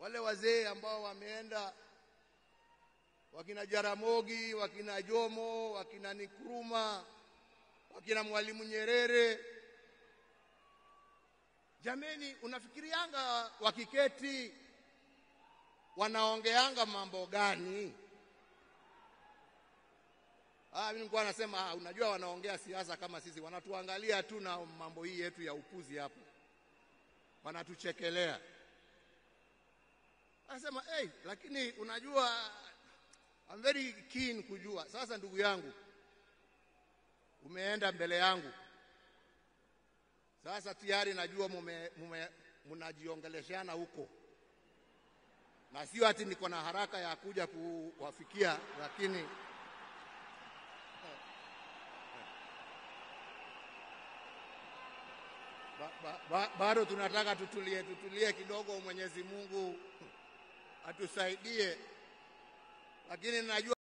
wale wazee ambao wameenda, wakina Jaramogi, wakina Jomo, wakina Nkrumah, wakina Mwalimu Nyerere. Jameni, unafikirianga wakiketi wanaongeanga mambo gani? Mimi nilikuwa nasema unajua wanaongea siasa kama sisi, wanatuangalia tu na mambo hii yetu ya upuzi hapo. Wanatuchekelea. Anasema lakini unajua I'm very keen kujua. Sasa ndugu yangu, umeenda mbele yangu. Sasa tayari najua mnajiongeleshana huko. Na sio ati niko na haraka ya kuja kuwafikia, lakini bado tunataka tutulie kidogo. Mwenyezi Mungu atusaidie, lakini najua